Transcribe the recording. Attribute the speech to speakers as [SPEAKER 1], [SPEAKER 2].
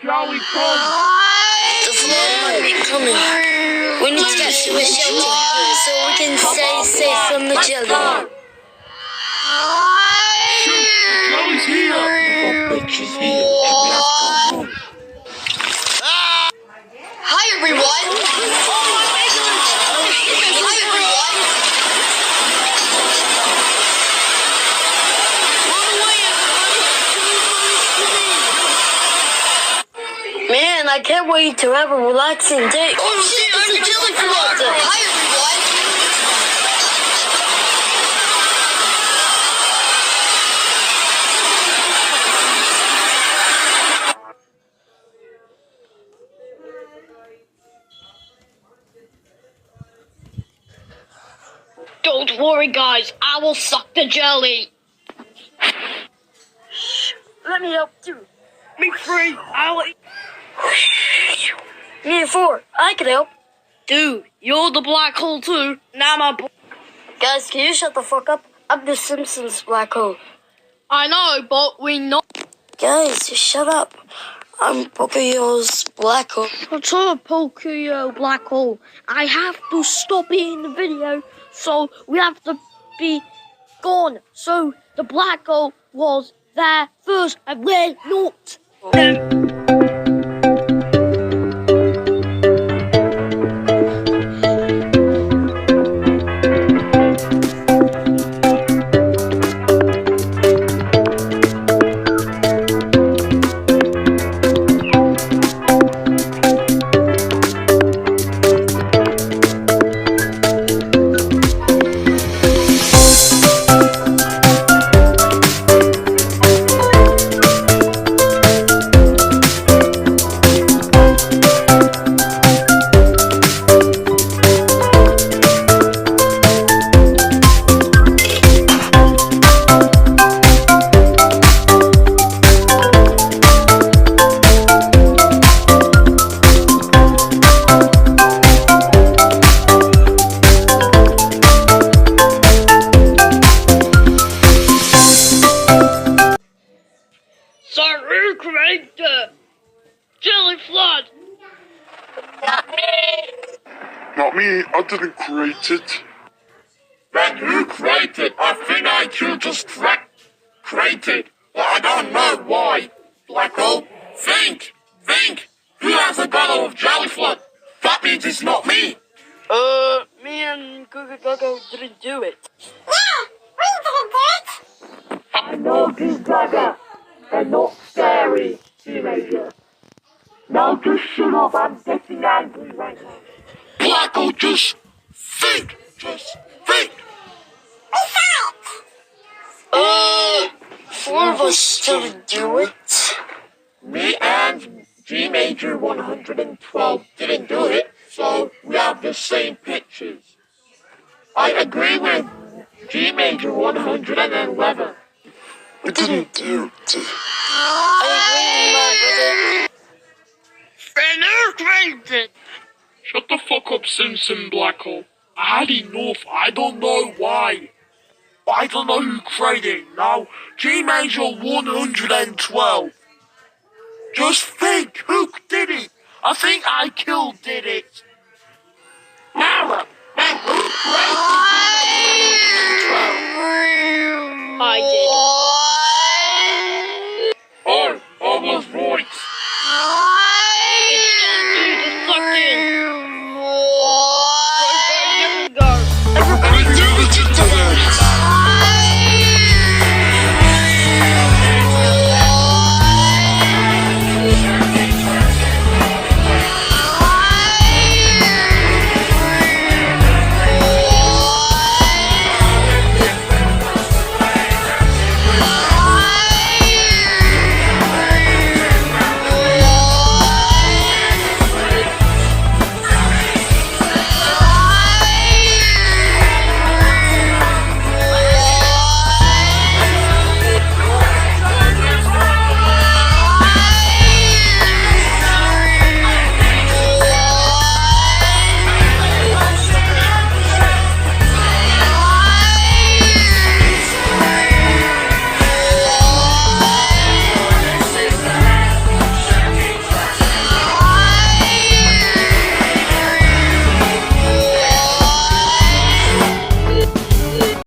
[SPEAKER 1] Jolly come.
[SPEAKER 2] The flood might be coming. We need to get to a shelter so we can stay safe from the jelly.
[SPEAKER 1] Shoot, the jelly's here. The bitch is here. And we have to go home.
[SPEAKER 2] Hi everyone! Man, I can't wait to have a relaxing day. Oh shit, I'm the jelly flood! Hi everyone!
[SPEAKER 3] Don't worry, guys. I will suck the jelly.
[SPEAKER 2] Let me help too.
[SPEAKER 3] Me free. I will.
[SPEAKER 2] Me and 4, I can help.
[SPEAKER 3] Dude, you're the black hole too. Now my.
[SPEAKER 2] Guys, can you shut the fuck up? I'm the Simpsons black hole.
[SPEAKER 3] I know, but we know.
[SPEAKER 2] Guys, just shut up. I'm Pocoyo's black hole.
[SPEAKER 3] Shut up, Pocoyo black hole. I have to stop it in the video, so we have to be gone. So the black hole was there first, and we're not. So who created the jelly flood?
[SPEAKER 1] Not me, I didn't create it. Then who created it? I think IQ just created, but I don't know why. Black hole, think! Who has a bottle of jelly flood? That means it's not me.
[SPEAKER 2] Me and Gugu didn't do it.
[SPEAKER 1] I know this Gaga, and not scary, teenager. Now just shut up, I'm getting angry right now. Black hole, just think!
[SPEAKER 2] Four of us didn't do it.
[SPEAKER 1] Me and G Major 112 didn't do it, so we have the same pictures. I agree with G Major 111. We didn't do it.
[SPEAKER 2] I agree with my brother.
[SPEAKER 3] And who created it?
[SPEAKER 1] Shut the fuck up, Simpson Black Hole. I had enough. I don't know why. I don't know who created it now. G Major 112. Just think, who did it? I think I did it. Now, who created
[SPEAKER 3] I did.
[SPEAKER 1] it? I was right.
[SPEAKER 3] It's time to do the sucking. Go.
[SPEAKER 2] Everybody do the